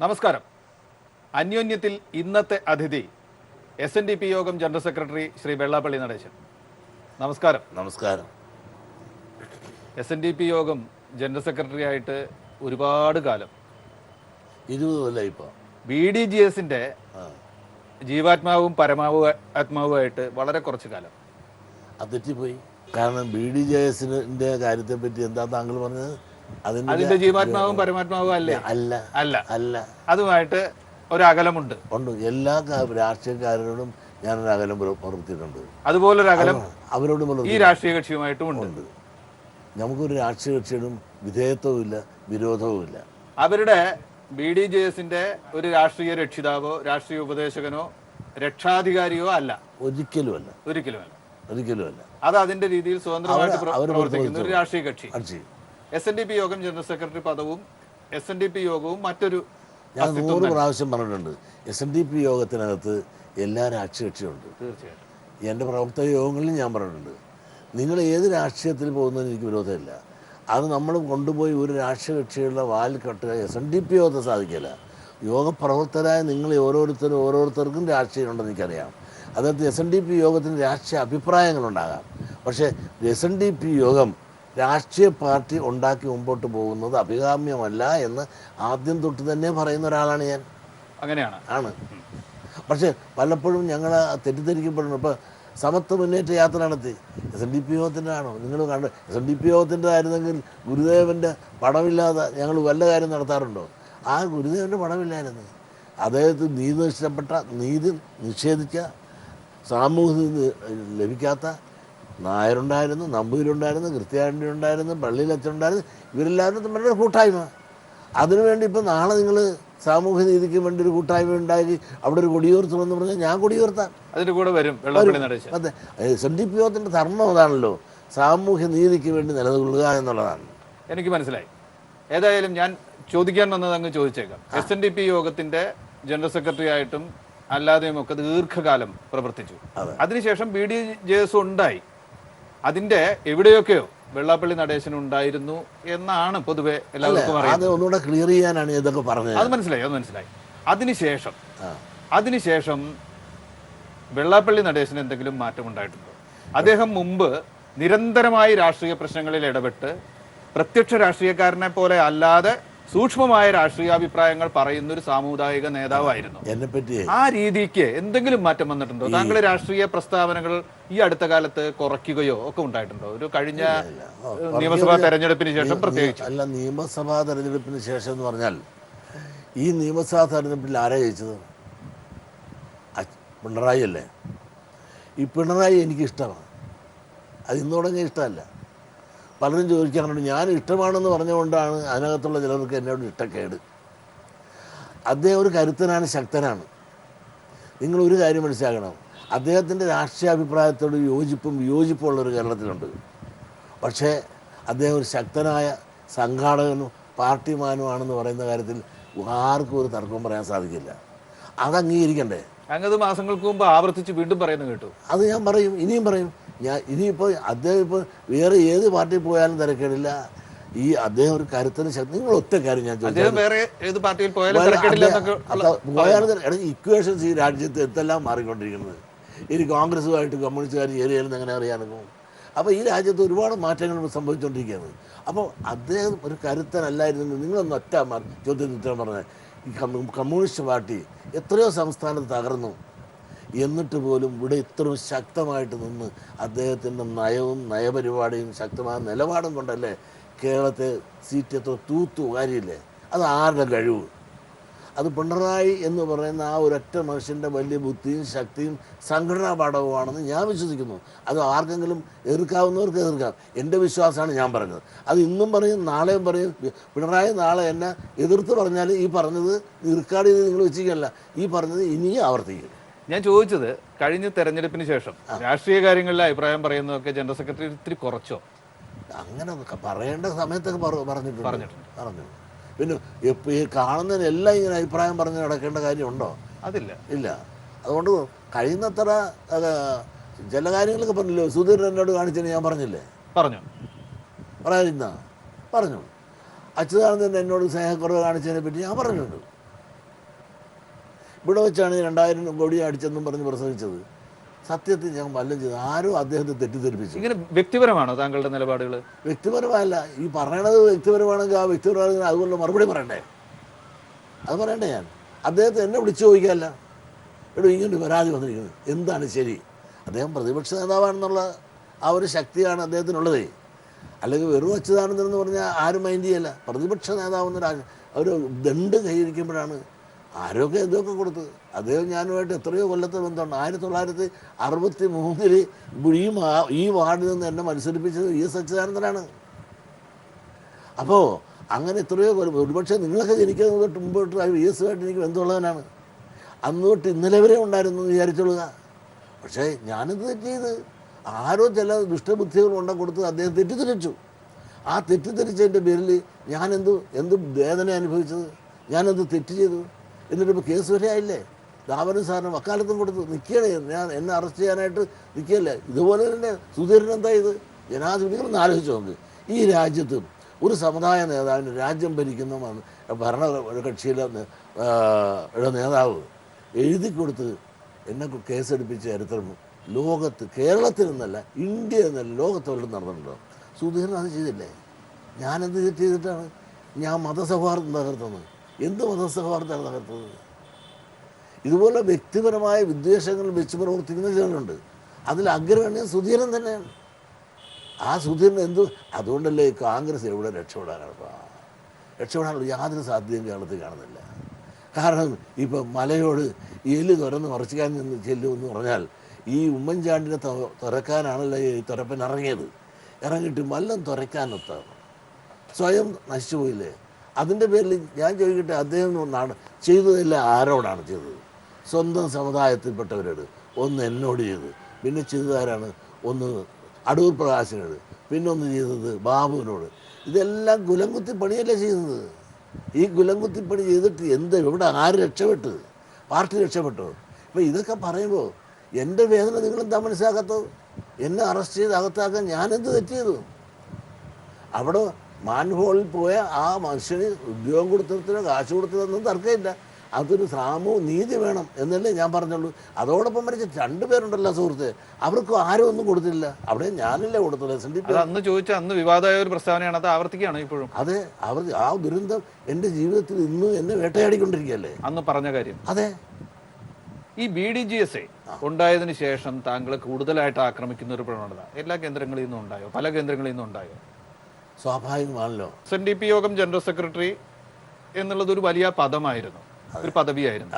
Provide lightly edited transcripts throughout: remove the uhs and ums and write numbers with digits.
നമസ്കാരം. അന്യോന്യത്തിൽ ഇന്നത്തെ അതിഥി SNDP യോഗം ജനറൽ സെക്രട്ടറി ശ്രീ വെള്ളാപ്പള്ളി നടേശൻ. നമസ്കാരം. നമസ്കാരം. SNDP യോഗം ജനറൽ സെക്രട്ടറി ആയിട്ട് ഒരുപാട് കാലം, 20 കൊല്ലം. ഇപ്പോൾ BDGSന്റെ ജീവാത്മാവും പരമാത്മാവുമായിട്ട് വളരെ കുറച്ച് കാലം. അത് തെറ്റിപ്പോയി. കാരണം BDJSന്റെ കാര്യത്തെപ്പറ്റി എന്താ താങ്കൾ പറഞ്ഞത്? അതിന്റെ ജീവാത്മാവും പരമാത്മാവും അല്ലേ? അല്ല അല്ല അല്ല അതുമായിട്ട് ഒരകലമുണ്ട്. ഉണ്ട്. എല്ലാ രാഷ്ട്രീയക്കാരോടും ഞാനൊരു അകലം പുലർത്തിയിട്ടുണ്ട്. അതുപോലൊരു അകലം അവരോട് ഈ രാഷ്ട്രീയ കക്ഷിയുമായിട്ടും ഉണ്ട്. നമുക്കൊരു രാഷ്ട്രീയ കക്ഷിയോടും വിധേയത്വവും ഇല്ല, വിരോധവും ഇല്ല. അവരുടെ BDJSന്റെ ഒരു രാഷ്ട്രീയ രക്ഷിതാവോ രാഷ്ട്രീയ ഉപദേശകനോ രക്ഷാധികാരിയോ അല്ല. ഒരിക്കലുമല്ല. ഒരിക്കലുമല്ല. അത് അതിന്റെ രീതിയിൽ സ്വതന്ത്രമായിട്ട് പ്രവർത്തിക്കുന്ന ഒരു രാഷ്ട്രീയ കക്ഷി. SNDP യോഗം ജനറൽ സെക്രട്ടറി പദവും SNDP യോഗവും മറ്റൊരു. ഞാൻ 100 പ്രാവശ്യം പറഞ്ഞിട്ടുണ്ട്, SNDP യോഗത്തിനകത്ത് എല്ലാ രാഷ്ട്രീയ കക്ഷിയുണ്ട്. തീർച്ചയായിട്ടും എൻ്റെ പ്രവർത്തക യോഗങ്ങളിൽ ഞാൻ പറഞ്ഞിട്ടുണ്ട്, നിങ്ങൾ ഏത് രാഷ്ട്രീയത്തിൽ പോകുന്നതിന് എനിക്ക് വിരോധമില്ല. അത് നമ്മൾ കൊണ്ടുപോയി ഒരു രാഷ്ട്രീയ കക്ഷികളുടെ വാൽ കെട്ടുക SNDP യോഗത്തെ സാധിക്കില്ല. യോഗപ്രവർത്തകരായ നിങ്ങൾ ഓരോരുത്തർക്കും രാഷ്ട്രീയമുണ്ടെന്ന് എനിക്കറിയാം. അതായത് SNDP യോഗത്തിന് രാഷ്ട്രീയ അഭിപ്രായങ്ങളുണ്ടാകാം. പക്ഷേ SNDP യോഗം രാഷ്ട്രീയ പാർട്ടി ഉണ്ടാക്കി മുമ്പോട്ട് പോകുന്നത് അഭികാമ്യമല്ല എന്ന് ആദ്യം തൊട്ട് തന്നെ പറയുന്ന ഒരാളാണ് ഞാൻ. അങ്ങനെയാണ്. പക്ഷേ പലപ്പോഴും ഞങ്ങൾ തെറ്റിദ്ധരിക്കപ്പെടുന്നു. ഇപ്പോൾ സമത്വ മുന്നേറ്റ യാത്ര നടത്തി SNDP യോഗത്തിൻ്റെ ആണോ? നിങ്ങൾ കണ്ട് SNDP യോഗത്തിൻ്റെ ആയിരുന്നെങ്കിൽ ഗുരുദേവൻ്റെ പടമില്ലാതെ ഞങ്ങൾ വല്ല കാര്യം നടത്താറുണ്ടോ? ആ ഗുരുദേവൻ്റെ പടമില്ലായിരുന്നു. അദ്ദേഹത്തിന് നീതി നിഷേധിച്ച, സാമൂഹ്യ ലഭിക്കാത്ത നായരുണ്ടായിരുന്നു, നമ്പൂരുണ്ടായിരുന്നു, ക്രിസ്ത്യാനി ഉണ്ടായിരുന്നു, പള്ളിയിലച്ഛനുണ്ടായിരുന്നു. ഇവരെല്ലാവരും തമ്മിലുള്ള കൂട്ടായ്മ. അതിനുവേണ്ടി ഇപ്പം നാളെ നിങ്ങൾ സാമൂഹ്യ നീതിക്ക് വേണ്ടി ഒരു കൂട്ടായ്മ ഉണ്ടാക്കി അവിടെ ഒരു കൊടിയുയർത്തണമെന്ന് പറഞ്ഞാൽ ഞാൻ കൊടിയുയർത്താം. അതിൻ്റെ കൂടെ വരും. അതെ, SNDP യോഗത്തിൻ്റെ ധർമ്മം അതാണല്ലോ, സാമൂഹ്യ നീതിക്ക് വേണ്ടി നിലകൊള്ളുക എന്നുള്ളതാണ്. എനിക്ക് മനസ്സിലായി. ഏതായാലും ഞാൻ ചോദിക്കാൻ വന്നത് അങ്ങ് ചോദിച്ചേക്കാം. SNDP യോഗത്തിന്റെ ജനറൽ സെക്രട്ടറി ആയിട്ടും അല്ലാതെയും ഒക്കെ ദീർഘകാലം പ്രവർത്തിച്ചു. അതിനുശേഷം BDJS ഉണ്ടായി. അതിന്റെ എവിടെയൊക്കെയോ വെള്ളാപ്പള്ളി നടേശൻ ഉണ്ടായിരുന്നു എന്നാണ് പൊതുവെ എല്ലാവർക്കും അറിയാം. ഒന്നുകൂടെ ക്ലിയർ ചെയ്യാനാണ് ഇതൊക്കെ പറഞ്ഞത്. അത് മനസ്സിലായി. അതിനുശേഷം വെള്ളാപ്പള്ളി നടേശന് എന്തെങ്കിലും മാറ്റം ഉണ്ടായിട്ടുണ്ടോ? അദ്ദേഹം മുമ്പ് നിരന്തരമായി രാഷ്ട്രീയ പ്രശ്നങ്ങളിൽ ഇടപെട്ട് പ്രത്യക്ഷ രാഷ്ട്രീയക്കാരനെ പോലെ അല്ലാതെ സൂക്ഷ്മമായ രാഷ്ട്രീയാഭിപ്രായങ്ങൾ പറയുന്ന ഒരു സാമുദായിക നേതാവായിരുന്നു. ആ രീതിക്ക് എന്തെങ്കിലും മാറ്റം വന്നിട്ടുണ്ടോ? താങ്കൾ രാഷ്ട്രീയ പ്രസ്താവനകൾ ഈ അടുത്ത കാലത്ത് കുറയ്ക്കുകയോ ഒക്കെ ഉണ്ടായിട്ടുണ്ടോ? ഒരു കഴിഞ്ഞ നിയമസഭാ തെരഞ്ഞെടുപ്പിന് ശേഷം പ്രത്യേകിച്ച്. അല്ല, നിയമസഭാ തെരഞ്ഞെടുപ്പിന് ശേഷം എന്ന് പറഞ്ഞാൽ ഈ നിയമസഭാ തെരഞ്ഞെടുപ്പിൽ ആരാ ജയിച്ചത്? പിണറായി അല്ലേ? ഈ പിണറായി എനിക്കിഷ്ടമാണ്. അത് ഇന്നുടങ്ങിയ ഇഷ്ടമല്ല. പലരും ചോദിക്കാറുണ്ട്, ഞാൻ ഇഷ്ടമാണെന്ന് പറഞ്ഞുകൊണ്ടാണ് അതിനകത്തുള്ള ചിലർക്ക് എന്നോട് ഇഷ്ടക്കേട്. അദ്ദേഹം ഒരു കരുത്തനാണ്, ശക്തനാണ്. നിങ്ങളൊരു കാര്യം മനസ്സിലാക്കണം, അദ്ദേഹത്തിൻ്റെ രാഷ്ട്രീയ അഭിപ്രായത്തോട് യോജിപ്പും വിയോജിപ്പുള്ളൊരു കേരളത്തിലുണ്ട്. പക്ഷേ അദ്ദേഹം ഒരു ശക്തനായ സംഘാടകനും പാർട്ടിമാനുമാണെന്ന് പറയുന്ന കാര്യത്തിൽ ആർക്കും ഒരു തർക്കവും പറയാൻ സാധിക്കില്ല. അത് അംഗീകരിക്കണ്ടേ? അങ്ങത് മാസങ്ങൾക്ക് മുമ്പ് ആവർത്തിച്ച് വീണ്ടും പറയുന്നത് കേട്ടു. അത് ഞാൻ പറയും, ഇനിയും പറയും. ഇനിയിപ്പോൾ അദ്ദേഹം ഇപ്പോൾ വേറെ ഏത് പാർട്ടിയിൽ പോയാലും തിരക്കേടില്ല. ഈ അദ്ദേഹം ഒരു കരുത്തിന് ശക്തി. നിങ്ങൾ ഒറ്റ കാര്യം ഞാൻ ചോദിച്ചാൽ, പോയാലും ഇക്വേഷൻസ് ഈ രാജ്യത്ത് എന്തെല്ലാം മാറിക്കൊണ്ടിരിക്കുന്നത്. ഇനി കോൺഗ്രസുമായിട്ട് കമ്മ്യൂണിസ്റ്റുകാർ ഏരിയയിൽ എങ്ങനെ അറിയാനും. അപ്പോൾ ഈ രാജ്യത്ത് ഒരുപാട് മാറ്റങ്ങൾ സംഭവിച്ചുകൊണ്ടിരിക്കുകയാണ്. അപ്പോൾ അദ്ദേഹം ഒരു കരുത്തനല്ലായിരുന്നെങ്കിൽ നിങ്ങളൊന്ന് ഒറ്റ ചോദ്യത്തിന് ഉത്തരം പറഞ്ഞാൽ, ഈ കമ്മ്യൂണിസ്റ്റ് പാർട്ടി എത്രയോ സംസ്ഥാനത്ത് തകർന്നു, എന്നിട്ട് പോലും ഇവിടെ ഇത്രയും ശക്തമായിട്ട് നിന്ന് അദ്ദേഹത്തിൻ്റെ നയവും നയപരിപാടിയും ശക്തമായ നിലപാടും കൊണ്ടല്ലേ കേരളത്തെ സീറ്റ് എത്ര തൂത്തുവാരിയില്ലേ? അത് ആരുടെ കഴിവ്? അത് പിണറായി എന്ന് പറയുന്ന ആ ഒരൊറ്റ മനുഷ്യൻ്റെ വലിയ ബുദ്ധിയും ശക്തിയും സംഘടനാ പാഠവുമാണെന്ന് ഞാൻ വിശ്വസിക്കുന്നു. അത് ആർക്കെങ്കിലും എതിർക്കാവുന്നവർക്ക് എതിർക്കാം. എൻ്റെ വിശ്വാസമാണ് ഞാൻ പറഞ്ഞത്. അത് ഇന്നും പറയും, നാളെയും പറയും. പിണറായി നാളെ എന്നെ എതിർത്ത് പറഞ്ഞാൽ ഈ പറഞ്ഞത് റെക്കോർഡ് ചെയ്ത് നിങ്ങൾ വെച്ചിരിക്കല്ല, ഈ പറഞ്ഞത് ഇനിയും ആവർത്തിക്കും. ഞാൻ ചോദിച്ചത്, കഴിഞ്ഞ തെരഞ്ഞെടുപ്പിന് ശേഷം രാഷ്ട്രീയ കാര്യങ്ങളിൽ അഭിപ്രായം പറയുന്നതൊക്കെ ജനറൽ സെക്രട്ടറി ഇത്തിരി കുറച്ചോ? അങ്ങനെ പറയേണ്ട സമയത്തൊക്കെ പറഞ്ഞു. പിന്നെ ഈ കാണുന്നതിനെല്ലാം ഇങ്ങനെ അഭിപ്രായം പറഞ്ഞ് നടക്കേണ്ട കാര്യമുണ്ടോ? ഇല്ല. അതുകൊണ്ട് കഴിയുന്നത്ര ചില കാര്യങ്ങളൊക്കെ പറഞ്ഞില്ലോ. സുധീരൻ എന്നോട് കാണിച്ചതിന് ഞാൻ പറഞ്ഞില്ലേ? പറഞ്ഞു. അച്യുതാനന്ദൻ എന്നോട് സ്നേഹക്കുറവ് കാണിച്ചതിനെ പറ്റി ഞാൻ പറഞ്ഞിട്ടുണ്ട്. ഇവിടെ വെച്ചാണ് 2000 കോടി അടിച്ചെന്നും പറഞ്ഞ് പ്രസംഗിച്ചത്. സത്യത്തിൽ ഞാൻ വല്ലതും ചെയ്തു, ആരോ അദ്ദേഹത്തെ തെറ്റിദ്ധരിപ്പിച്ചു. ഇങ്ങനെ വ്യക്തിപരമാണോ താങ്കളുടെ നിലപാടുകൾ? വ്യക്തിപരമല്ല, ഈ പറയണത് വ്യക്തിപരമാണെങ്കിൽ ആ വ്യക്തിപരമാണെങ്കിൽ അതുപോലെ മറുപടി പറയണ്ടേ? അത് പറയണ്ടേ? ഞാൻ അദ്ദേഹത്തെ എന്നെ വിളിച്ചു ചോദിക്കാമല്ല, എടോ ഇങ്ങനെ പരാതി വന്നിരിക്കുന്നത് എന്താണ് ശരി? അദ്ദേഹം പ്രതിപക്ഷ നേതാവാണെന്നുള്ള ആ ഒരു ശക്തിയാണ് അദ്ദേഹത്തിനുള്ളത്. അല്ലെങ്കിൽ വെറും അച്യുതാനന്ദൻ എന്ന് പറഞ്ഞാൽ ആരും മൈൻഡ് ചെയ്യല്ല. പ്രതിപക്ഷ നേതാവെന്നൊരു ഒരു ദണ്ട് കൈവരിക്കുമ്പോഴാണ് ആരൊക്കെ എന്തൊക്കെ കൊടുത്തത്. അദ്ദേഹം ഞാനുമായിട്ട് എത്രയോ കൊല്ലത്തെ ബന്ധമുണ്ട്. 1963 ഈ വാർഡിൽ നിന്ന് എന്നെ മത്സരിപ്പിച്ചത് ES അച്യുതാനന്ദനാണ്. അപ്പോൾ അങ്ങനെ എത്രയോ ഒരുപക്ഷെ നിങ്ങളൊക്കെ ജനിക്കുന്നത് തൊട്ട് മുമ്പോട്ട് ES-ആയിട്ട് എനിക്ക് ബന്ധമുള്ളവനാണ്. അന്ന് തൊട്ട് ഇന്നലെ വരെ ഉണ്ടായിരുന്നു എന്ന് വിചാരിച്ചോളുക. പക്ഷേ ഞാനെന്ത് തെറ്റ് ചെയ്ത്? ആരോ ചില ദുഷ്ടബുദ്ധികൾ കൊണ്ട കൊടുത്ത് അദ്ദേഹം തെറ്റിദ്ധരിച്ചു. ആ തെറ്റിദ്ധരിച്ചതിൻ്റെ പേരിൽ ഞാൻ എന്ത് വേദന അനുഭവിച്ചത്? ഞാനെന്ത് തെറ്റ് ചെയ്തു? എന്നിട്ടിപ്പോൾ കേസ് വരെ ആയില്ലേ? ദാവനും സാറിന് വക്കാലത്തും കൊടുത്ത് നിൽക്കുകയാണ്. ഞാൻ എന്നെ അറസ്റ്റ് ചെയ്യാനായിട്ട് നിൽക്കുകയല്ലേ? ഇതുപോലെ തന്നെ സുധീരൻ എന്താ ഇത്? ജനാധിപത്യങ്ങളൊന്ന് ആലോചിച്ച് നോക്ക്. ഈ രാജ്യത്ത് ഒരു സമുദായ നേതാവിന് രാജ്യം ഭരിക്കുന്ന ഭരണ കക്ഷിയിലെ നേതാവ് എഴുതി കൊടുത്ത് എന്നെ കേസെടുപ്പിച്ച ചരിത്രം ലോകത്ത്, കേരളത്തിൽ നിന്നല്ല, ഇന്ത്യ എന്നല്ല, ലോകത്തോട്ട് നടന്നിട്ടുണ്ടോ? സുധീരൻ അത് ചെയ്തില്ലേ? ഞാനെന്ത് ചെയ്തിട്ടാണ്? ഞാൻ മതസൗഹാർദ്ദം തകർത്തത്. എന്ത് മതസൗഹാർദ്ദമാണ് തകർത്തത്? ഇതുപോലെ വ്യക്തിപരമായ വിദ്വേഷങ്ങൾ വെച്ച് പ്രവർത്തിക്കുന്ന ചിലരുണ്ട്. അതിൽ അഗ്രഗണ്യം സുധീരൻ തന്നെയാണ്. ആ സുധീരൻ അതുകൊണ്ടല്ലേ കോൺഗ്രസ് എവിടെ രക്ഷപ്പെടാനുള്ള യാതൊരു സാധ്യതയും കേരളത്തിൽ കാണുന്നില്ല. കാരണം ഇപ്പം മലയോട് എലി തുറന്ന് മറച്ചിക്കാൻ നിന്ന് ചെല്ലുമെന്ന് പറഞ്ഞാൽ ഈ ഉമ്മൻചാണ്ടിനെ തുറക്കാനാണല്ലോ ഈ തുറപ്പൻ ഇറങ്ങിയിട്ട് വല്ലം തുറക്കാനൊത്താണ് സ്വയം നശിച്ചു പോയില്ലേ? അതിൻ്റെ പേരിൽ ഞാൻ ചോദിക്കട്ടെ, അദ്ദേഹം ചെയ്തതെല്ലാം ആരോടാണ് ചെയ്തത്? സ്വന്തം സമുദായത്തിൽപ്പെട്ടവരോട്. ഒന്ന് എന്നോട് ചെയ്ത്, പിന്നെ ചെയ്തതാരാണ്? ഒന്ന് അടൂർ പ്രകാശിനോട്, പിന്നെ ഒന്ന് ചെയ്തത് ബാബുവിനോട്. ഇതെല്ലാം കുലംകുത്തി പണിയല്ലേ ചെയ്യുന്നത്? ഈ കുലംകുത്തിപ്പണി ചെയ്തിട്ട് ഇവിടെ ആര് രക്ഷപ്പെട്ട്? പാർട്ടി രക്ഷപ്പെട്ടോ? ഇപ്പോൾ ഇതൊക്കെ പറയുമ്പോൾ എൻ്റെ വേദന നിങ്ങളെന്താ മനസ്സിലാക്കാത്തത്? എന്നെ അറസ്റ്റ് ചെയ്ത് അകത്താക്കാൻ ഞാനെന്ത് തെറ്റ് ചെയ്തു? അവിടെ മാൻഹോളിൽ പോയ ആ മനുഷ്യന് ഉദ്യോഗം കൊടുത്തിട്ടോ കാശ് കൊടുത്തതൊന്നും തർക്കമില്ല. അതൊരു സാമൂഹ്യ നീതി വേണം എന്നല്ലേ ഞാൻ പറഞ്ഞുള്ളൂ. അതോടൊപ്പം മരിച്ച 2 പേരുണ്ടല്ലോ സുഹൃത്തെ, അവർക്കും ആരും ഒന്നും കൊടുത്തില്ല. അവിടെ ഞാനല്ലേ കൊടുത്തുള്ളൂ. അന്ന് ചോദിച്ച അന്ന് വിവാദമായ ഒരു പ്രസ്താവനയാണ്, അത് ആവർത്തിക്കുകയാണ് ഇപ്പോഴും. അതെ, ആ ദുരന്തം എൻ്റെ ജീവിതത്തിൽ ഇന്നും എന്നെ വേട്ടയാടിക്കൊണ്ടിരിക്കുകയല്ലേ അന്ന് പറഞ്ഞ കാര്യം. അതെ. ഈ BDGSA ഉണ്ടായതിനു ശേഷം താങ്കളെ കൂടുതലായിട്ട് ആക്രമിക്കുന്ന ഒരു പ്രവണത എല്ലാ കേന്ദ്രങ്ങളിൽ നിന്നും ഉണ്ടായോ? പല കേന്ദ്രങ്ങളിൽ നിന്നും ഉണ്ടായോ? സ്വാഭാവികമാണല്ലോ. SNDP യോഗം ജനറൽ സെക്രട്ടറി എന്നുള്ളത് ഒരു വലിയ പദമായിരുന്നു, ഒരു പദവിയായിരുന്നു.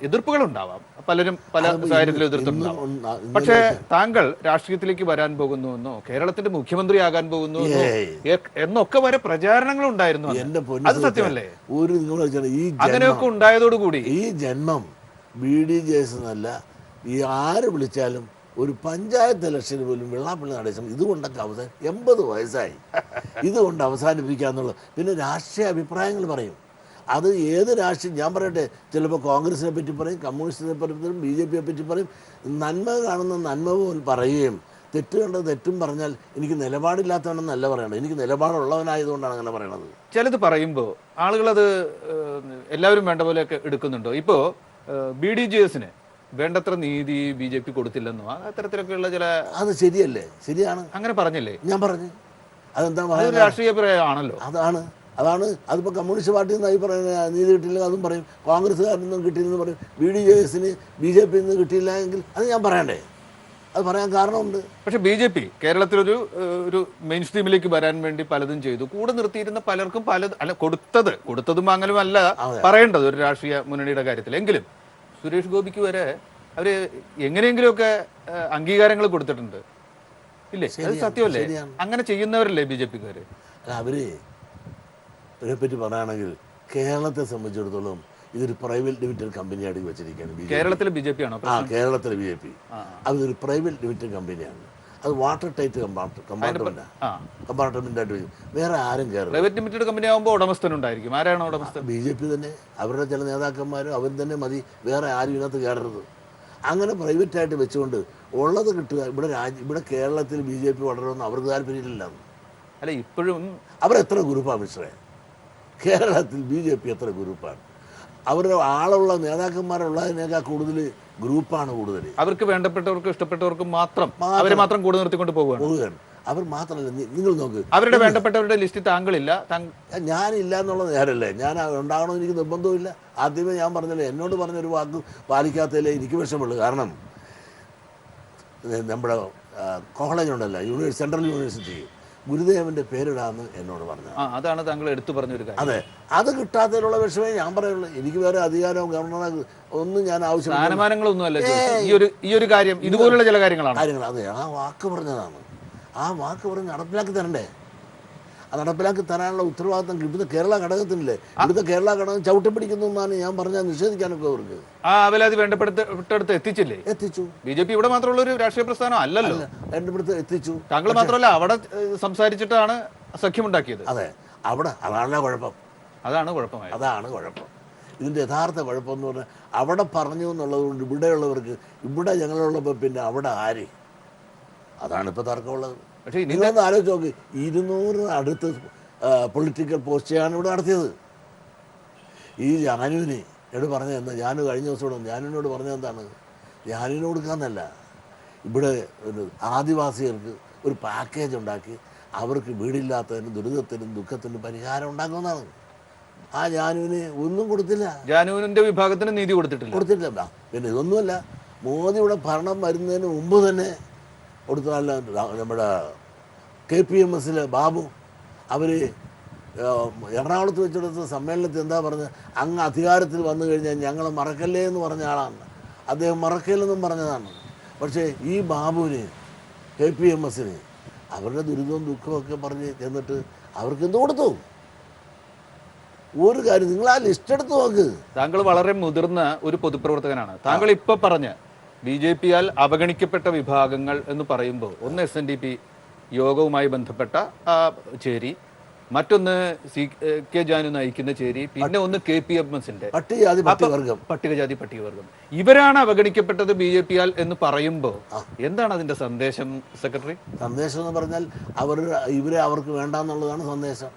എതിർപ്പുകൾ ഉണ്ടാവാം, പലരും പല കാര്യത്തിലും എതിർത്തിട്ടുണ്ടാവാം. പക്ഷേ താങ്കൾ രാഷ്ട്രീയത്തിലേക്ക് വരാൻ പോകുന്നുവെന്നോ കേരളത്തിന്റെ മുഖ്യമന്ത്രിയാകാൻ പോകുന്നു എന്നൊക്കെ വരെ പ്രചാരണങ്ങൾ ഉണ്ടായിരുന്നു. അത് സത്യമല്ലേ? അങ്ങനെയൊക്കെ ഉണ്ടായതോടുകൂടി ഈ ജന്മം BDJS എന്നല്ല, ഈ ആര് വിളിച്ചാലും ഒരു പഞ്ചായത്ത് ഇലക്ഷന് പോലും വെള്ളാപ്പള്ളി നടേശം ഇതുകൊണ്ടൊക്കെ 80 വയസ്സായി, ഇതുകൊണ്ട് അവസാനിപ്പിക്കാന്നുള്ളത്. പിന്നെ രാഷ്ട്രീയ അഭിപ്രായങ്ങൾ പറയും. അത് ഏത് രാഷ്ട്രീയം, ഞാൻ പറയട്ടെ, ചിലപ്പോൾ കോൺഗ്രസിനെ പറ്റി പറയും, കമ്മ്യൂണിസ്റ്റിനെ പറ്റി പറയും, BJPയെ പറ്റി പറയും. നന്മ കാണുന്ന നന്മ പോലും പറയുകയും തെറ്റ് കണ്ടത് തെറ്റും പറഞ്ഞാൽ എനിക്ക് നിലപാടില്ലാത്തവനെന്നല്ല പറയണത്, എനിക്ക് നിലപാടുള്ളവനായതുകൊണ്ടാണ് അങ്ങനെ പറയണത്. ചിലത് പറയുമ്പോൾ ആളുകളത് എല്ലാവരും വേണ്ട പോലെയൊക്കെ എടുക്കുന്നുണ്ടോ? ഇപ്പോൾ BDJSന് വേണ്ടത്ര നീതി BJP കൊടുത്തില്ലെന്നോ അത്തരത്തിലൊക്കെയുള്ള ചില... അത് ശരിയല്ലേ? ശരിയാണ്, അങ്ങനെ പറഞ്ഞില്ലേ? ഞാൻ പറഞ്ഞു. അതെന്താ രാഷ്ട്രീയ ആണല്ലോ. അതാണ് അതിപ്പോൾ കമ്മ്യൂണിസ്റ്റ് പാർട്ടിയിൽ നിന്ന് പറയുന്നത് നീതി കിട്ടിയില്ല അതും പറയും, കോൺഗ്രസ്സുകാരിൽ നിന്നും കിട്ടിയില്ലെന്ന് പറയും, BDJSന് BJPയിൽ നിന്ന് കിട്ടിയില്ല എങ്കിൽ അത് ഞാൻ പറയണ്ടേ? അത് പറയാൻ കാരണമുണ്ട്. പക്ഷെ BJP കേരളത്തിലൊരു മെയിൻ സ്ട്രീമിലേക്ക് വരാൻ വേണ്ടി പലതും ചെയ്തു. കൂടെ നിർത്തിയിരുന്ന പലർക്കും കൊടുത്തതും വാങ്ങലും അല്ല പറയേണ്ടത് ഒരു രാഷ്ട്രീയ മുന്നണിയുടെ കാര്യത്തിൽ. എങ്കിലും സുരേഷ് ഗോപിക്ക് വരെ അവര് എങ്ങനെയെങ്കിലുമൊക്കെ അംഗീകാരങ്ങൾ കൊടുത്തിട്ടുണ്ട്, ഇല്ലേ? അത് സത്യമല്ലേ? അങ്ങനെ ചെയ്യുന്നവരല്ലേ BJPക്കാര്? അവരെപ്പറ്റി പറയുകയാണെങ്കിൽ കേരളത്തെ സംബന്ധിച്ചിടത്തോളം ഇതൊരു പ്രൈവറ്റ് ലിമിറ്റഡ് കമ്പനിയായിട്ട് വെച്ചിരിക്കുകയാണ്. കേരളത്തിലെ BJP ആണോ? കേരളത്തിലെ BJP അതൊരു പ്രൈവറ്റ് ലിമിറ്റഡ് കമ്പനിയാണ്. അത് വാട്ടർ ടൈറ്റ് കമ്പാർട്ട്മെന്റായിട്ട് വേറെ ആരും കയറും. പ്രൈവറ്റ് ലിമിറ്റഡ് കമ്പനി ആകുമ്പോൾ ഉടമസ്ഥനുണ്ടായിരിക്കും. ആരാണ് ഉടമസ്ഥൻ? BJP തന്നെ. അവരുടെ ചില നേതാക്കന്മാരും അവർ തന്നെ മതി, വേറെ ആരും ഇതിനകത്ത് കയറരുത്. അങ്ങനെ പ്രൈവറ്റായിട്ട് വെച്ചുകൊണ്ട് ഉള്ളത് കിട്ടുക. ഇവിടെ കേരളത്തിൽ BJP വളരുമെന്ന് അവർക്ക് താല്പര്യമില്ല. അല്ല, ഇപ്പോഴും അവരെത്ര ഗ്രൂപ്പാണ് മിശ്രേ? കേരളത്തിൽ BJP എത്ര ഗ്രൂപ്പാണ്? അവരുടെ ആളുള്ള നേതാക്കന്മാരുള്ളതിനേക്കാൾ കൂടുതൽ ഗ്രൂപ്പാണ് കൂടുതൽ. അവർക്ക് വേണ്ടപ്പെട്ടവർക്കും ഇഷ്ടപ്പെട്ടവർക്കും മാത്രം അവരെ മാത്രം കൂടെ നിർത്തിക്കൊണ്ട് പോവുകയാണ്. അവർ മാത്രമല്ല, നിങ്ങൾ നോക്ക്, അവരുടെ വേണ്ടപ്പെട്ടവരുടെ ലിസ്റ്റിൽ താങ്കളില്ല. ഞാനില്ല എന്നുള്ളത് നേരല്ലേ, ഞാൻ ഉണ്ടാകണമെന്ന് എനിക്ക് നിർബന്ധമില്ല. ആദ്യമേ ഞാൻ പറഞ്ഞല്ലേ, എന്നോട് പറഞ്ഞൊരു വാക്ക് പാലിക്കാത്തതിലേ എനിക്ക് വിഷമമുള്ളൂ. കാരണം നമ്മുടെ കോളേജുണ്ടല്ലോ, സെൻട്രൽ യൂണിവേഴ്സിറ്റി, ഗുരുദേവന്റെ പേരിടാന്ന് എന്നോട് പറഞ്ഞു. അതാണ് താങ്കൾ എടുത്തു പറഞ്ഞൊരു കാര്യം. അതെ, അത് കിട്ടാത്തതിലുള്ള വിഷമേ ഞാൻ പറയുള്ളൂ. എനിക്ക് വേറെ അധികാരവും ഗവർണറെ ഒന്നും ഞാൻ ആവശ്യമില്ല. സ്ഥാനമാനങ്ങളൊന്നും അല്ല ഈ ഒരു കാര്യം, ഇതുപോലുള്ള ചില കാര്യങ്ങളാണ്. അതെ, ആ വാക്ക് പറഞ്ഞതാണ്. ആ വാക്ക് പറഞ്ഞ് നടപ്പിലാക്കി തരണ്ടേ? ആ നടപ്പിലാക്കി തരാനുള്ള ഉത്തരവാദിത്തം ഇവിടുത്തെ കേരള ഘടകത്തിനില്ലേ? ഇവിടുത്തെ കേരള ഘടകം ചവിട്ടി പിടിക്കുന്നു എന്നാണ് ഞാൻ പറഞ്ഞാൽ നിഷേധിക്കാനൊക്കെ അവർക്ക്. ആ അവലാതി വേണ്ടപ്പെട്ടടുത്ത് എത്തിച്ചില്ലേ? എത്തിച്ചു. BJP ഇവിടെ മാത്രമുള്ള ഒരു രാഷ്ട്രീയ പ്രസ്ഥാനം അല്ലല്ലോ. വേണ്ടപ്പെടുത്ത് എത്തിച്ചു. താങ്കൾ മാത്രമല്ല, അവിടെ സംസാരിച്ചിട്ടാണ് സഖ്യമുണ്ടാക്കിയത്. അതെ, അതാണ് കുഴപ്പം. അതാണ് കുഴപ്പം. ഇതിൻ്റെ യഥാർത്ഥ കുഴപ്പം എന്ന് പറഞ്ഞാൽ അവിടെ പറഞ്ഞു എന്നുള്ളത് കൊണ്ട് ഇവിടെയുള്ളവർക്ക്, ഇവിടെ ഞങ്ങളുള്ളപ്പോൾ പിന്നെ അവിടെ ആര്? അതാണ് ഇപ്പോൾ തർക്കമുള്ളത്. പക്ഷേ നിങ്ങളൊന്ന് ആലോചിച്ച് നോക്ക്, 200 അടുത്ത് പൊളിറ്റിക്കൽ പോസ്റ്റാണ് ഇവിടെ നടത്തിയത്. ഈ ജാനുവിന് എന്നോട് പറഞ്ഞത് എന്താ? കഴിഞ്ഞ ദിവസം ജാനുവിനോട് പറഞ്ഞത് എന്താണ്? ജാനുവിന് കൊടുക്കാമെന്നല്ല, ഇവിടെ ആദിവാസികൾക്ക് ഒരു പാക്കേജ് ഉണ്ടാക്കി അവർക്ക് വീടില്ലാത്തതിനും ദുരിതത്തിനും ദുഃഖത്തിനും പരിഹാരം ഉണ്ടാക്കുമെന്നാണ്. ആ ജാനുവിന് ഒന്നും കൊടുത്തില്ല. ജാനുവിന്റെ വിഭാഗത്തിന് നീതി കൊടുത്തിട്ടില്ല. പിന്നെ ഇതൊന്നുമല്ല, മോദി ഇവിടെ ഭരണം വരുന്നതിന് മുമ്പ് തന്നെ കൊടുത്തല്ല. നമ്മുടെ KPMS ബാബു അവർ എറണാകുളത്ത് വെച്ചെടുത്ത സമ്മേളനത്തിൽ എന്താ പറഞ്ഞത്? അങ്ങ് അധികാരത്തിൽ വന്നു കഴിഞ്ഞാൽ ഞങ്ങൾ മറക്കല്ലേ എന്ന് പറഞ്ഞ ആളാണ് അദ്ദേഹം. മറക്കല്ലെന്നും പറഞ്ഞതാണ്. പക്ഷേ ഈ ബാബുവിന്, KPMS അവരുടെ ദുരിതവും ദുഃഖവും ഒക്കെ പറഞ്ഞ് ചെന്നിട്ട് അവർക്ക് എന്ത് കൊടുത്തു? ഒരു കാര്യം, നിങ്ങൾ ആ ലിസ്റ്റ് എടുത്ത് നോക്ക്. താങ്കൾ വളരെ മുതിർന്ന ഒരു പൊതുപ്രവർത്തകനാണ്. താങ്കൾ ഇപ്പൊ പറഞ്ഞ BJP-യാൽ അവഗണിക്കപ്പെട്ട വിഭാഗങ്ങൾ എന്ന് പറയുമ്പോൾ ഒന്ന് SNDP യോഗവുമായി ബന്ധപ്പെട്ട ചേരി, മറ്റൊന്ന് CK ജാനു നയിക്കുന്ന ചേരി, പിന്നെ ഒന്ന് KPMS-ന്റെ പട്ടികജാതി പട്ടികവർഗം. ഇവരാണ് അവഗണിക്കപ്പെട്ടത് BJP-യാൽ എന്ന് പറയുമ്പോൾ എന്താണ് അതിന്റെ സന്ദേശം സെക്രട്ടറി? സന്ദേശം എന്ന് പറഞ്ഞാൽ ഇവരെ അവർക്ക് വേണ്ടെന്നുള്ളതാണ് സന്ദേശം.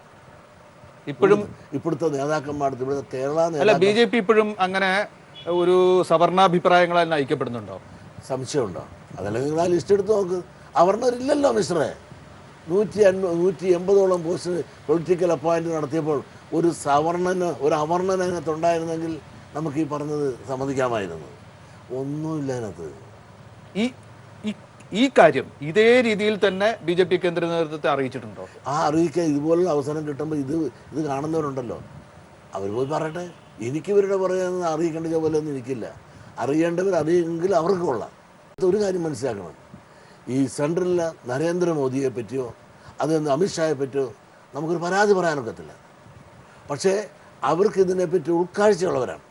ഇപ്പോഴും ഇപ്പോഴത്തെ നേതാക്കന്മാർക്ക്, ഇവിടുത്തെ കേരള BJP ഇപ്പോഴും അങ്ങനെ ഒരു സവർണാഭിപ്രായങ്ങളാൽ നയിക്കപ്പെടുന്നുണ്ടോ? സംശയമുണ്ടോ? അതല്ലെങ്കിൽ നിങ്ങൾ ആ ലിസ്റ്റ് എടുത്ത് നോക്ക്. അവർണരില്ലല്ലോ മിസ്റ്ററെ. 180ഓളം പോസ്റ്റ് പൊളിറ്റിക്കൽ അപ്പോയിൻറ്റ് നടത്തിയപ്പോൾ ഒരു സവർണന്, ഒരു അവർണന് അതിനകത്തുണ്ടായിരുന്നെങ്കിൽ നമുക്ക് ഈ പറഞ്ഞത് സമ്മതിക്കാമായിരുന്നു. ഒന്നുമില്ല അതിനകത്ത്. ഈ കാര്യം ഇതേ രീതിയിൽ തന്നെ BJP കേന്ദ്ര നേതൃത്വത്തെ അറിയിച്ചിട്ടുണ്ടോ? അറിയിക്കാൻ ഇതുപോലുള്ള അവസരം കിട്ടുമ്പോൾ ഇത് കാണുന്നവരുണ്ടല്ലോ, അവർ പോയി പറയട്ടെ. എനിക്ക് ഇവരുടെ പറയുന്നത് അറിയിക്കേണ്ട പോലെ ഒന്നും എനിക്കില്ല. അറിയേണ്ടവർ അറിയെങ്കിൽ അവർക്ക് കൊള്ളാം. ഒരു കാര്യം മനസ്സിലാക്കണം, ഈ സെൻട്രലിലെ നരേന്ദ്രമോദിയെ പറ്റിയോ അതൊന്ന് അമിത്ഷായെ പറ്റിയോ നമുക്കൊരു പരാതി പറയാനൊക്കത്തില്ല. പക്ഷേ അവർക്ക് ഇതിനെപ്പറ്റി ഉൾക്കാഴ്ചയുള്ളവരാണ്.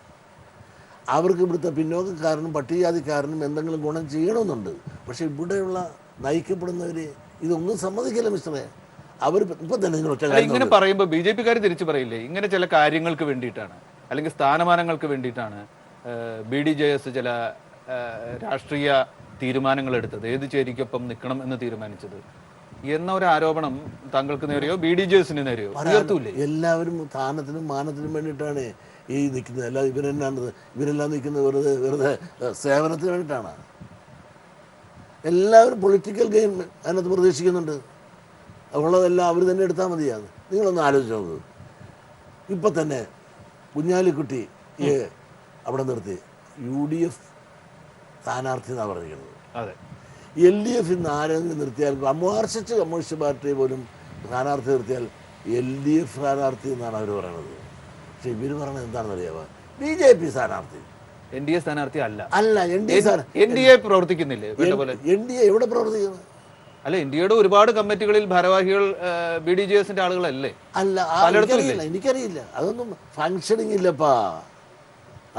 അവർക്ക് ഇവിടുത്തെ പിന്നോക്കക്കാരനും പട്ടികജാതിക്കാരനും എന്തെങ്കിലും ഗുണം ചെയ്യണമെന്നുണ്ട്. പക്ഷേ ഇവിടെയുള്ള നയിക്കപ്പെടുന്നവർ ഇതൊന്നും സമ്മതിക്കില്ല മിസ്റ്ററെ. അവർ ഇപ്പം തന്നെ നിങ്ങൾ ഇങ്ങനെ പറയുമ്പോൾ BJP-കാർ തിരിച്ചു പറയില്ലേ, ഇങ്ങനെ ചില കാര്യങ്ങൾക്ക് വേണ്ടിയിട്ടാണ് അല്ലെങ്കിൽ സ്ഥാനമാനങ്ങൾക്ക് വേണ്ടിയിട്ടാണ് BDJS ചില രാഷ്ട്രീയ തീരുമാനങ്ങൾ എടുത്തത്, ഏത് ചേരിക്കൊപ്പം നിൽക്കണം എന്ന് തീരുമാനിച്ചത് എന്ന ഒരു ആരോപണം താങ്കൾക്ക് നേരെയോ BDJS-ന് നേരെയോ ഉയർത്തൂല്ലേ? എല്ലാവരും സ്ഥാനത്തിനും മാനത്തിനും വേണ്ടിയിട്ടാണ് ഈ നിൽക്കുന്നത്. അല്ലാതെ ഇവരെല്ലാം നിൽക്കുന്നത് വെറുതെ സേവനത്തിന് വേണ്ടിയിട്ടാണ്. എല്ലാവരും പൊളിറ്റിക്കൽ ഗെയിം അതിനകത്ത് പ്രതീക്ഷിക്കുന്നുണ്ട്. ഉള്ളതെല്ലാം അവർ തന്നെ എടുത്താൽ മതിയാണ്. നിങ്ങളൊന്ന് ആലോചിച്ച് നോക്ക്. ഇപ്പം തന്നെ കുഞ്ഞാലിക്കുട്ടി അവിടെ നിർത്തി UDF സ്ഥാനാർത്ഥി എന്നാണ് പറഞ്ഞിരിക്കുന്നത്. അതെ, LDF ഇന്ന് ആരെങ്കിലും നിർത്തിയാൽ, അമർശിച്ച് കമ്മ്യൂണിസ്റ്റ് പാർട്ടി പോലും സ്ഥാനാർത്ഥി നിർത്തിയാൽ LDF സ്ഥാനാർത്ഥി എന്നാണ് അവർ പറയുന്നത്. പക്ഷെ ഇവർ പറയുന്നത് എന്താണെന്ന് അറിയാമോ? BJP സ്ഥാനാർത്ഥി, NDA സ്ഥാനാർത്ഥി അല്ല. NDA പ്രവർത്തിക്കുന്നില്ലേ? NDA എവിടെ പ്രവർത്തിക്കുന്നത്? അല്ല, ഇന്ത്യയുടെ ഒരുപാട് കമ്മിറ്റികളിൽ ഭാരവാഹികൾ BDJS-ന്റെ ആളുകളല്ലേ? അല്ല, എനിക്കറിയില്ല. അതൊന്നും ഫങ്ഷനിങ് ഇല്ലപ്പാ.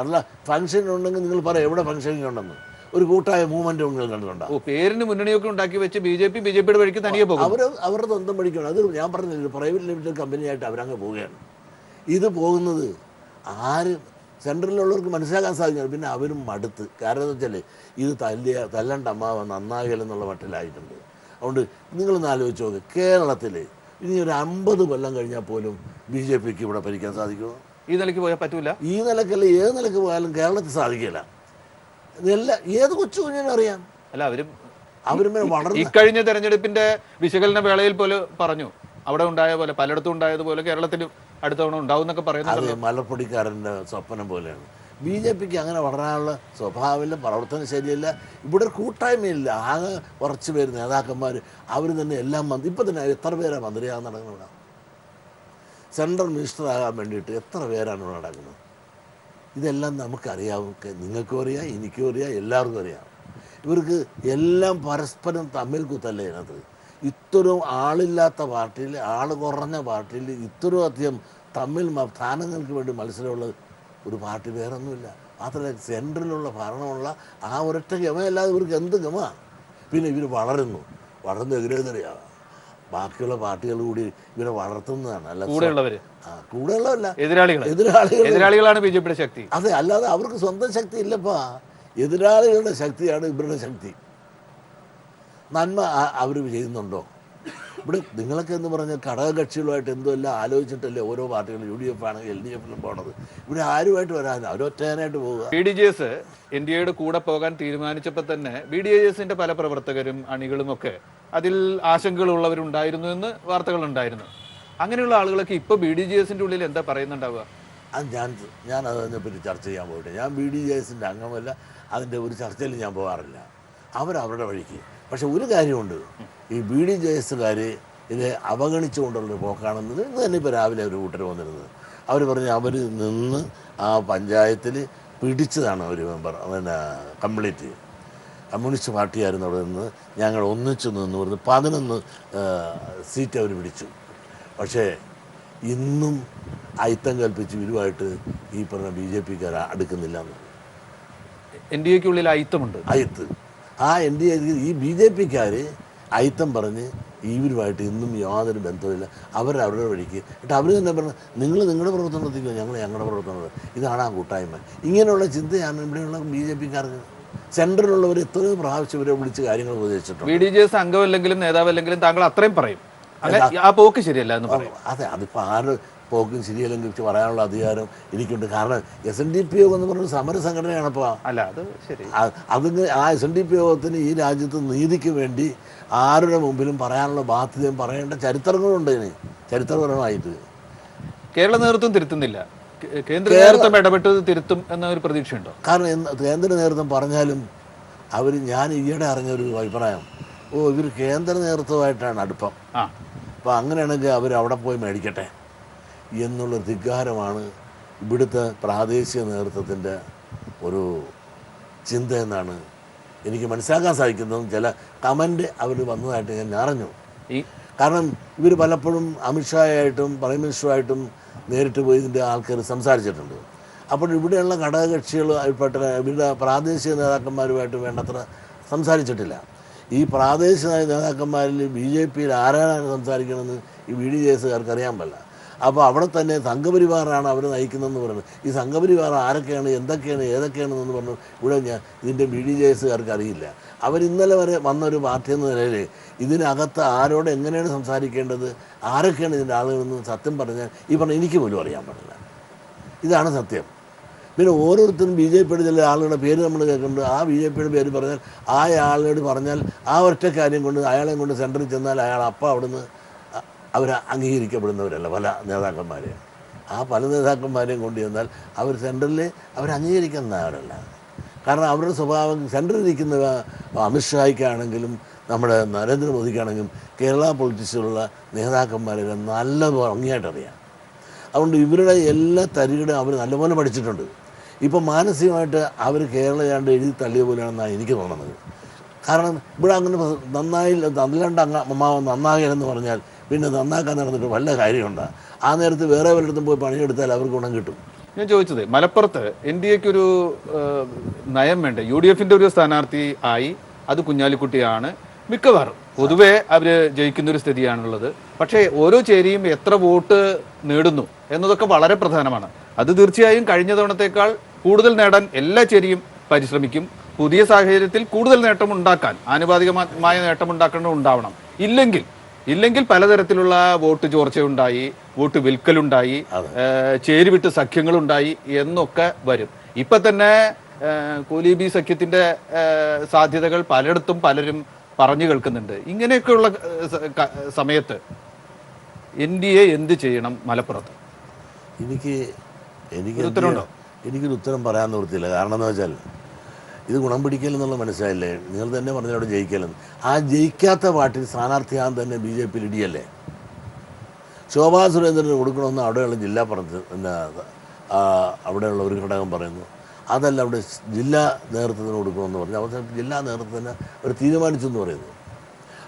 അല്ല, ഫങ്ഷൻ ഉണ്ടെങ്കിൽ നിങ്ങൾ പറയാം എവിടെ ഫങ്ഷനിങ് ഉണ്ടെന്ന്. ഒരു കൂട്ടായ മൂവ്മെന്റ് നിങ്ങൾ കണ്ടിട്ടുണ്ടോ? പേരിന് മുന്നണിയൊക്കെ ഉണ്ടാക്കി വെച്ച് BJPയുടെ വഴിക്ക് തനിയെ പോകും. അവരുടെ സ്വന്തം വഴിക്കാണ്. അത് ഞാൻ പറഞ്ഞില്ല, പ്രൈവറ്റ് ലിമിറ്റഡ് കമ്പനിയായിട്ട് അവരങ്ങ് പോവുകയാണ്. ഇത് പോകുന്നത് സെൻട്രലിലുള്ളവർക്ക് മനസ്സിലാക്കാൻ സാധിക്കും. പിന്നെ അവരും മടുത്ത്. കാരണം എന്ന് വെച്ചാൽ ഇത് തല്ലണ്ട അമ്മാവ നന്നാകലെന്നുള്ള മട്ടിലായിട്ടുണ്ട്. അതുകൊണ്ട് നിങ്ങളൊന്ന് ആലോചിച്ച് നോക്ക്, കേരളത്തിൽ ഇനി ഒരു 50 കൊല്ലം കഴിഞ്ഞാൽ പോലും BJPക്ക് ഇവിടെ ഭരിക്കാൻ സാധിക്കുമോ? ഈ നിലയ്ക്ക് പോയാൽ പറ്റൂല. ഈ നിലക്കല്ല, ഏത് നിലക്ക് പോയാലും കേരളത്തിൽ സാധിക്കില്ല. ഇതെല്ലാം ഏത് കൊച്ചു കുഞ്ഞിനും അറിയാം. അല്ല, അവരും വളർന്നു. ഇക്കഴിഞ്ഞ തെരഞ്ഞെടുപ്പിന്റെ വിശകലന വേളയിൽ പോലും പറഞ്ഞു, അവിടെ ഉണ്ടായ പോലെ പലയിടത്തും ഉണ്ടായതുപോലെ കേരളത്തിലും അടുത്ത തവണ ഉണ്ടാവും എന്നൊക്കെ പറയുന്നത്. അത് മലപ്പൊടിക്കാരൻ്റെ സ്വപ്നം പോലെയാണ്. BJPക്ക് അങ്ങനെ വളരാനുള്ള സ്വഭാവമില്ല, പ്രവർത്തനം ശരിയല്ല. ഇവിടെ ഒരു കൂട്ടായ്മയില്ല. ആകെ കുറച്ച് പേര് നേതാക്കന്മാർ, അവർ തന്നെ എല്ലാം ഇപ്പം തന്നെ എത്ര പേരാണ് മന്ത്രിയാകാൻ നടക്കുന്നത് ഇവിടെ? സെൻട്രൽ മിനിസ്റ്റർ ആകാൻ വേണ്ടിയിട്ട് എത്ര പേരാണ് ഇവിടെ നടക്കുന്നത്? ഇതെല്ലാം നമുക്കറിയാവും, നിങ്ങൾക്കും അറിയാം, എനിക്കും അറിയാം, എല്ലാവർക്കും അറിയാം. ഇവർക്ക് എല്ലാം പരസ്പരം തമ്മിൽ കുത്തല്ലേ ഇതിനകത്ത്. ഇത്രയും ആളില്ലാത്ത പാർട്ടിയിൽ, ആൾ കുറഞ്ഞ പാർട്ടിയിൽ ഇത്രയും അധികം തമ്മിൽ സ്ഥാനങ്ങൾക്ക് വേണ്ടി മത്സരമുള്ള ഒരു പാർട്ടി വേറൊന്നുമില്ല. മാത്രമല്ല സെൻട്രലിലുള്ള ഭരണമുള്ള ആ ഒരൊറ്റ ഗമയല്ലാതെ ഇവർക്ക് എന്ത് ഗമ? പിന്നെ ഇവർ വളരുന്നു എതിരെതിരെയാണ് ബാക്കിയുള്ള പാർട്ടികൾ കൂടി ഇവരെ വളർത്തുന്നതാണ്. അല്ല കൂടെയുള്ളവല്ല, എതിരാളികളാണ് BJPയുടെ ശക്തി. അതെ, അല്ലാതെ അവർക്ക് സ്വന്തം ശക്തി ഇല്ലപ്പാ. എതിരാളികളുടെ ശക്തിയാണ് ഇവരുടെ ശക്തി. നന്മ അവർ ചെയ്യുന്നുണ്ടോ? ഇവിടെ നിങ്ങളൊക്കെ എന്ന് പറഞ്ഞാൽ ഘടകകക്ഷികളുമായിട്ട് എന്തോ എല്ലാം ആലോചിച്ചിട്ടല്ലേ ഓരോ പാർട്ടികളും UDF ആണെങ്കിൽ LDFിലും പോകണത്. ഇവിടെ ആരുമായിട്ട് വരാൻ അവരൊറ്റയാനായിട്ട് പോവുക. BDJS NDAയുടെ കൂടെ പോകാൻ തീരുമാനിച്ചപ്പോൾ തന്നെ BDJSന്റെ പല പ്രവർത്തകരും അണികളും ഒക്കെ അതിൽ ആശങ്കകളുള്ളവരുണ്ടായിരുന്നു എന്ന് വാർത്തകളുണ്ടായിരുന്നു. അങ്ങനെയുള്ള ആളുകളൊക്കെ ഇപ്പോൾ BDJSന്റെ ഉള്ളിൽ എന്താ പറയുന്നുണ്ടാവുക? അത് ഞാൻ അതിനെപ്പറ്റി ചർച്ച ചെയ്യാൻ പോയിട്ട്, ഞാൻ BDJSന്റെ അംഗമല്ല, അതിൻ്റെ ഒരു ചർച്ചയിൽ ഞാൻ പോകാറില്ല. അവരവരുടെ വഴിക്ക്. പക്ഷെ ഒരു കാര്യമുണ്ട്, ഈ BDJSകാർ ഇത് അവഗണിച്ചുകൊണ്ടുള്ളൊരു പോക്കാണെന്നത്. ഇത് തന്നെ ഇപ്പോൾ രാവിലെ ഒരു കൂട്ടർ വന്നിരുന്നത്. അവർ പറഞ്ഞ് അവർ നിന്ന് ആ പഞ്ചായത്തിൽ പിടിച്ചതാണ് ഒരു മെമ്പർ, പിന്നെ കമ്മ്യൂണിസ്റ്റ് പാർട്ടിയായിരുന്നു അവിടെ നിന്ന്. ഞങ്ങൾ ഒന്നിച്ചു നിന്ന് പറഞ്ഞ് 11 സീറ്റ് അവർ പിടിച്ചു. പക്ഷേ ഇന്നും അയിത്തം കൽപ്പിച്ച് ഇവരുമായിട്ട് ഈ പറഞ്ഞ BJPക്കാർ അടുക്കുന്നില്ല എന്ന്. NDAക്കുള്ളിൽ അയിത്തമുണ്ട്. ആ NDA ഈ BJPക്കാർ അയിത്തം പറഞ്ഞ് ഇവരുമായിട്ട് ഇന്നും യാതൊരു ബന്ധവുമില്ല. അവരുടെ വഴിക്ക്. എന്നിട്ട് അവർ തന്നെ പറഞ്ഞു, നിങ്ങൾ നിങ്ങളുടെ പ്രവർത്തനം നടത്തിക്കോ, ഞങ്ങൾ ഞങ്ങളുടെ പ്രവർത്തനം. ഇതാണ് ആ കൂട്ടായ്മ. ഇങ്ങനെയുള്ള ചിന്തയാണ് ഇവിടെയുള്ള BJPക്കാർക്ക്. സെൻട്രലുള്ളവർ എത്രയോ പ്രാവശ്യം ഇവരെ വിളിച്ച് കാര്യങ്ങൾ ഉപദേശിച്ചിട്ടുണ്ട്. BDJS അംഗമല്ലെങ്കിലും നേതാവല്ലെങ്കിലും താങ്കൾ അത്രയും പറയും, ആ പോക്ക് ശരിയല്ല എന്ന് പറയും. അതെ, അതിപ്പോൾ ആര് പോക്കും ശരിയല്ലെങ്കിൽ പറയാനുള്ള അധികാരം എനിക്കുണ്ട്. കാരണം SNDP എന്ന് പറഞ്ഞൊരു സമര സംഘടനയാണപ്പോൾ. അല്ല, അത് ശരി. അതിന് ആ SNDP യോഗത്തിന് ഈ രാജ്യത്ത് നീതിക്ക് വേണ്ടി ആരുടെ മുമ്പിലും പറയാനുള്ള ബാധ്യതയും പറയേണ്ട ചരിത്രങ്ങളുണ്ട്. ഇതിന് ചരിത്രപരമായിട്ട് കേരള നേതൃത്വം തിരുത്തുന്നില്ല, കേന്ദ്ര നേതൃത്വം ഇടപെട്ടത് തിരുത്തും എന്നൊരു പ്രതീക്ഷയുണ്ടോ? കാരണം കേന്ദ്ര നേതൃത്വം പറഞ്ഞാലും ഞാൻ ഈയിടെ അറിഞ്ഞൊരു അഭിപ്രായം, ഇവർ കേന്ദ്ര നേതൃത്വമായിട്ടാണ് അടുപ്പം. അപ്പോൾ അങ്ങനെയാണെങ്കിൽ അവർ അവിടെ പോയി മേടിക്കട്ടെ എന്നുള്ള ധിക്കാരമാണ് ഇവിടുത്തെ പ്രാദേശിക നേതൃത്വത്തിൻ്റെ ഒരു ചിന്ത എന്നാണ് എനിക്ക് മനസ്സിലാക്കാൻ സാധിക്കുന്നതും. ചില കമൻറ്റ് അവർ വന്നതായിട്ട് ഞാൻ അറിഞ്ഞു. കാരണം ഇവർ പലപ്പോഴും അമിത്ഷായായിട്ടും പ്രൈം മിനിസ്റ്ററുമായിട്ടും നേരിട്ട് പോയി ഇതിൻ്റെ ആൾക്കാർ സംസാരിച്ചിട്ടുണ്ട്. അപ്പോൾ ഇവിടെയുള്ള ഘടകകക്ഷികളുമായിൽപ്പെട്ട ഇവരുടെ പ്രാദേശിക നേതാക്കന്മാരുമായിട്ട് വേണ്ടത്ര സംസാരിച്ചിട്ടില്ല. ഈ പ്രാദേശിക നേതാക്കന്മാരിൽ BJPയിൽ ആരാണ് സംസാരിക്കണമെന്ന് ഈ BDJSകാർക്ക് അറിയാൻ പാടില്ല. അപ്പോൾ അവിടെ തന്നെ സംഘപരിവാറാണ് അവർ നയിക്കുന്നതെന്ന് പറയുന്നത്. ഈ സംഘപരിവാർ ആരൊക്കെയാണ്, എന്തൊക്കെയാണ്, ഏതൊക്കെയാണെന്ന് പറഞ്ഞു ഇവിടെ ഇതിൻ്റെ BDJSകാർക്ക് അറിയില്ല. ഇന്നലെ വരെ വന്നൊരു പാർട്ടി എന്ന നിലയിൽ ഇതിനകത്ത് ആരോട് എങ്ങനെയാണ് സംസാരിക്കേണ്ടത്, ആരൊക്കെയാണ് ഇതിൻ്റെ ആളുകളെന്ന് സത്യം പറഞ്ഞാൽ എനിക്ക് പോലും അറിയാൻ പാടില്ല. ഇതാണ് സത്യം. പിന്നെ ഓരോരുത്തരും BJPയുടെ ചില ആളുകളുടെ പേര് നമ്മൾ കേൾക്കുന്നുണ്ട്. ആ BJPയുടെ പേര് പറഞ്ഞാൽ ആ ആളോട് പറഞ്ഞാൽ ആ ഒറ്റ കാര്യം കൊണ്ട് അയാളെയും കൊണ്ട് സെൻറ്ററിൽ ചെന്നാൽ അയാൾ അപ്പം അവിടുന്ന് അവർ അംഗീകരിക്കപ്പെടുന്നവരല്ല പല നേതാക്കന്മാരെയും. ആ പല നേതാക്കന്മാരെയും കൊണ്ട് ചെന്നാൽ അവർ സെൻട്രലിൽ അവർ അംഗീകരിക്കുന്നവരല്ല. കാരണം അവരുടെ സ്വഭാവം സെൻട്രലിരിക്കുന്ന അമിത്ഷായ്ക്കാണെങ്കിലും നമ്മുടെ നരേന്ദ്രമോദിക്കാണെങ്കിലും കേരള പൊളിറ്റിക്സിലുള്ള നേതാക്കന്മാരെ നല്ല ഭംഗിയായിട്ടറിയാം. അതുകൊണ്ട് ഇവരുടെ എല്ലാ തരികിടും അവർ നല്ലപോലെ പഠിച്ചിട്ടുണ്ട്. ഇപ്പം മാനസികമായിട്ട് അവർ കേരളയാണ്ട് എഴുതി തള്ളിയ പോലെയാണെന്നാണ് എനിക്ക് തോന്നുന്നത്. കാരണം ഇവിടെ അങ്ങനെ നന്നായില്ല, അമ്മാവൻ നന്നാകലെന്ന് പറഞ്ഞാൽ പിന്നെ നന്നാക്കാൻ നടന്നിട്ട് വല്ല കാര്യമുണ്ടോ? ആ നേരത്ത് വേറെ വല്ലയിടത്തും പോയി പണിയെടുത്താൽ അവർക്ക് ഗുണം കിട്ടും. ഞാൻ ചോദിച്ചത്, മലപ്പുറത്ത് NDAക്കൊരു നയം വേണ്ട, UDFന്റെ ഒരു സ്ഥാനാർത്ഥി ആയി, അത് കുഞ്ഞാലിക്കുട്ടിയാണ്. മിക്കവാറും പൊതുവെ അവർ ജയിക്കുന്നൊരു സ്ഥിതിയാണുള്ളത്. പക്ഷേ ഓരോ ചേരിയും എത്ര വോട്ട് നേടുന്നു എന്നതൊക്കെ വളരെ പ്രധാനമാണ്. അത് തീർച്ചയായും കഴിഞ്ഞ തവണത്തേക്കാൾ കൂടുതൽ നേടാൻ എല്ലാ ചേരിയും പരിശ്രമിക്കും. പുതിയ സാഹചര്യത്തിൽ കൂടുതൽ നേട്ടമുണ്ടാക്കാൻ, ആനുപാതികമായ നേട്ടമുണ്ടാക്കണം ഉണ്ടാവണം. ഇല്ലെങ്കിൽ പലതരത്തിലുള്ള വോട്ട് ചോർച്ചയുണ്ടായി, വോട്ട് വിൽക്കലുണ്ടായി, ചേരിവിട്ട് സഖ്യങ്ങളുണ്ടായി എന്നൊക്കെ വരും. ഇപ്പൊ തന്നെ കോലീബി സഖ്യത്തിന്റെ സാധ്യതകൾ പലയിടത്തും പലരും പറഞ്ഞു കേൾക്കുന്നുണ്ട്. ഇങ്ങനെയൊക്കെയുള്ള സമയത്ത് NDA എന്ത് ചെയ്യണം മലപ്പുറത്ത്? എനിക്കൊരു ഉത്തരം പറയാൻ നിവൃത്തിയില്ല. കാരണം എന്താ വെച്ചാൽ ഇത് ഗുണം പിടിക്കലെന്നുള്ള മനസ്സിലായില്ലേ? നിങ്ങൾ തന്നെ പറഞ്ഞവിടെ ജയിക്കലെന്ന്. ആ ജയിക്കാത്ത പാർട്ടി സ്ഥാനാർത്ഥിയാൻ തന്നെ BJP ഇടിയല്ലേ? ശോഭാ സുരേന്ദ്രന് കൊടുക്കണമെന്ന് അവിടെയുള്ള ജില്ലാ അവിടെയുള്ള ഒരു ഘടകം പറയുന്നു. അതല്ല, അവിടെ ജില്ലാ നേതൃത്വത്തിന് കൊടുക്കണമെന്ന് പറഞ്ഞു. അവസാനം ജില്ലാ നേതൃത്വത്തിന് അവർ തീരുമാനിച്ചു എന്ന് പറയുന്നു.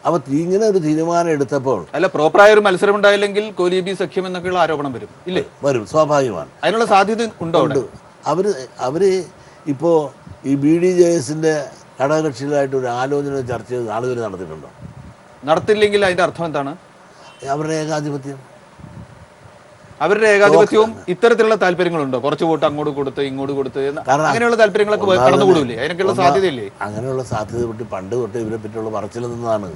അപ്പോൾ ഇങ്ങനെ ഒരു തീരുമാനം എടുത്തപ്പോൾ അല്ല, പ്രോപ്പറായ ഒരു മത്സരം ഉണ്ടായില്ലെങ്കിൽ കോലീബി സഖ്യം എന്നൊക്കെയുള്ള ആരോപണം വരും, ഇല്ലേ? വരും, സ്വാഭാവികമാണ്. അതിനുള്ള സാധ്യത ഉണ്ടോ? അവർ ഇപ്പോൾ ഈ BDJSന്റെ ഘടകകക്ഷികളായിട്ട് ഒരു ആലോചന ചർച്ച ചെയ്ത് ആളുകൾ നടത്തിയിട്ടുണ്ടോ? നടത്തില്ലെങ്കിൽ അതിന്റെ അർത്ഥം എന്താണ്? അവരുടെ ഏകാധിപത്യം. അവരുടെ ഏകാധിപത്യവും ഇത്തരത്തിലുള്ള താല്പര്യങ്ങളുണ്ടോ? കുറച്ച് വോട്ട് അങ്ങോട്ട് കൊടുത്ത് ഇങ്ങോട്ട് കൊടുത്ത് അങ്ങനെയുള്ള താല്പര്യങ്ങളൊക്കെ കടന്നുകൂടില്ലേ? അതിനൊക്കെയുള്ള സാധ്യതയില്ലേ? അങ്ങനെയുള്ള സാധ്യത തൊട്ട് പണ്ട് തൊട്ട് ഇവരെ പറ്റിയുള്ള പറച്ചിൽ നിന്നതാണ്.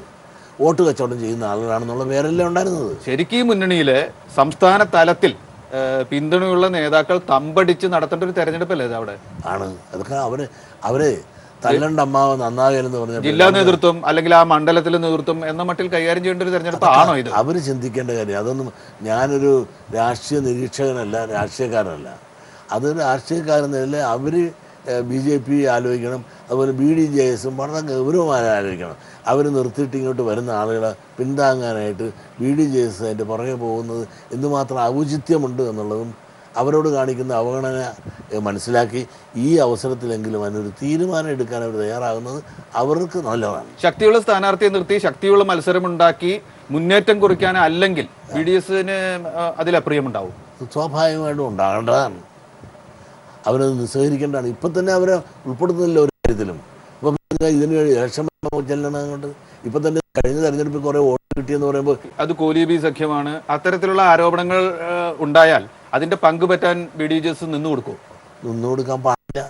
വോട്ട് കച്ചവടം ചെയ്യുന്ന ആളുകളാണെന്നുള്ള പേരല്ലേ ഉണ്ടായിരുന്നത്. ശരിക്കും മുന്നണിയിലെ സംസ്ഥാന തലത്തിൽ പിന്തുണയുള്ള നേതാക്കൾ തമ്പടിച്ച് നടത്തേണ്ട ഒരു തെരഞ്ഞെടുപ്പല്ലേ ഇത് അവിടെ? ആണ്. അതൊക്കെ അവര് തല്ലണ്ട അമ്മാവ് നന്നാകലെന്ന് പറഞ്ഞ ജില്ലാ നേതൃത്വം അല്ലെങ്കിൽ ആ മണ്ഡലത്തിലെ നേതൃത്വം എന്ന മട്ടിൽ കൈകാര്യം ചെയ്യേണ്ട ഒരു തെരഞ്ഞെടുപ്പ് ആണോ ഇത്? അവർ ചിന്തിക്കേണ്ട കാര്യം അതൊന്നും. ഞാനൊരു രാഷ്ട്രീയ നിരീക്ഷകനല്ല, രാഷ്ട്രീയക്കാരനല്ല. അത് രാഷ്ട്രീയക്കാരെന്നല്ല അവർ BJP ആലോചിക്കണം. അതുപോലെ BDJSും വളരെ ഗൗരവമായി ആലോചിക്കണം. അവർ നിർത്തിയിട്ട് ഇങ്ങോട്ട് വരുന്ന ആളുകളെ പിന്താങ്ങാനായിട്ട് BDJS അതിൻ്റെ പുറകെ പോകുന്നത് എന്തുമാത്രം ഔചിത്യമുണ്ട് എന്നുള്ളതും അവരോട് കാണിക്കുന്ന അവഗണന മനസ്സിലാക്കി ഈ അവസരത്തിലെങ്കിലും അതിനൊരു തീരുമാനം എടുക്കാൻ അവർ തയ്യാറാകുന്നത് അവർക്ക് നല്ലതാണ്. ശക്തിയുള്ള സ്ഥാനാർത്ഥിയെ നിർത്തി ശക്തിയുള്ള മത്സരമുണ്ടാക്കി മുന്നേറ്റം കുറിക്കാൻ അല്ലെങ്കിൽ BDSന് അതിൽ അപ്രിയമുണ്ടാവും. സ്വാഭാവികമായിട്ടും ഉണ്ടാകേണ്ടതാണ്. അവരത് നിസ്സഹരിക്കേണ്ടതാണ്. ഇപ്പം തന്നെ അവരെ ഉൾപ്പെടുത്തുന്നില്ല ഒരു കാര്യത്തിലും. ഇപ്പം ഇതിന് ഇലക്ഷൻ ചെല്ലണം കൊണ്ട് ഇപ്പം തന്നെ കഴിഞ്ഞ തെരഞ്ഞെടുപ്പിൽ കുറേ വോട്ട് കിട്ടിയെന്ന് പറയുമ്പോൾ അത് കോലീബി സഖ്യമാണ്. അത്തരത്തിലുള്ള ആരോപണങ്ങൾ ഉണ്ടായാൽ അതിന്റെ പങ്ക് പറ്റാൻ BDJS നിന്നു കൊടുക്കാൻ പാടില്ല.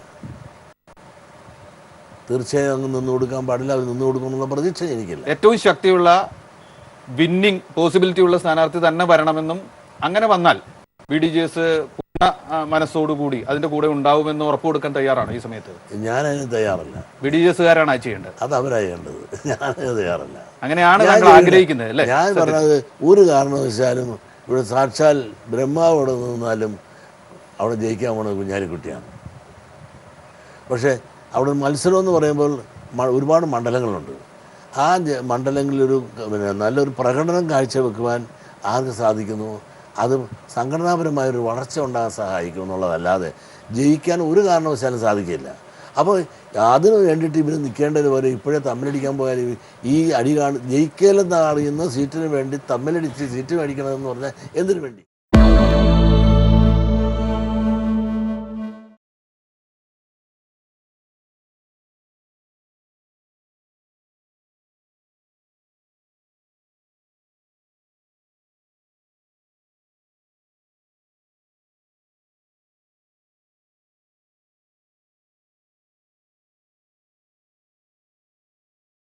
തീർച്ചയായും അങ്ങ് നിന്നു കൊടുക്കാൻ പാടില്ല. അവർ നിന്നു കൊടുക്കുമെന്നുള്ള പ്രതീക്ഷ എനിക്കില്ല. ഏറ്റവും ശക്തിയുള്ള വിന്നിംഗ് പോസിബിലിറ്റി ഉള്ള സ്ഥാനാർത്ഥി തന്നെ വരണമെന്നും അങ്ങനെ വന്നാൽ BDJS പൂർണ്ണ മനസ്സോടുകൂടി അതിന്റെ കൂടെ ഉണ്ടാവുമെന്ന് ഉറപ്പ് കൊടുക്കാൻ തയ്യാറാണ് ഈ സമയത്ത്? ഞാനതിന് തയ്യാറല്ല. BDJSകാരാണ് അത് ചെയ്യേണ്ടത്. അത് അവരാകേണ്ടത്. ഞാനതിന് തയ്യാറല്ല. അങ്ങനെയാണ് ഞങ്ങൾ ആഗ്രഹിക്കുന്നത് അല്ലേ? ഞാൻ പറഞ്ഞത് ഒരു കാരണവശാലും ഇവിടെ സാക്ഷാൽ ബ്രഹ്മാവോടെ നിന്നാലും അവിടെ ജയിക്കാൻ പോണത് കുഞ്ഞാലിക്കുട്ടിയാണ്. പക്ഷേ അവിടെ മത്സരം എന്ന് പറയുമ്പോൾ ഒരുപാട് മണ്ഡലങ്ങളുണ്ട്. ആ മണ്ഡലങ്ങളിലൊരു നല്ലൊരു പ്രകടനം കാഴ്ചവെക്കുവാൻ ആർക്ക് സാധിക്കുന്നു അത് സംഘടനാപരമായൊരു വളർച്ച ഉണ്ടാകാൻ സഹായിക്കും എന്നുള്ളതല്ലാതെ ജയിക്കാൻ ഒരു കാരണവശാലും സാധിക്കില്ല. അപ്പോൾ അതിന് വേണ്ടിയിട്ട് ഇവർ നിൽക്കേണ്ടത് പോലെ ഇപ്പോഴേ തമ്മിലടിക്കാൻ പോയാൽ ഈ ജയിക്കലെന്ന് അറിയുന്ന സീറ്റിന് വേണ്ടി തമ്മിലടിച്ച് സീറ്റ് മേടിക്കണമെന്ന് പറഞ്ഞാൽ എന്തിനു വേണ്ടി?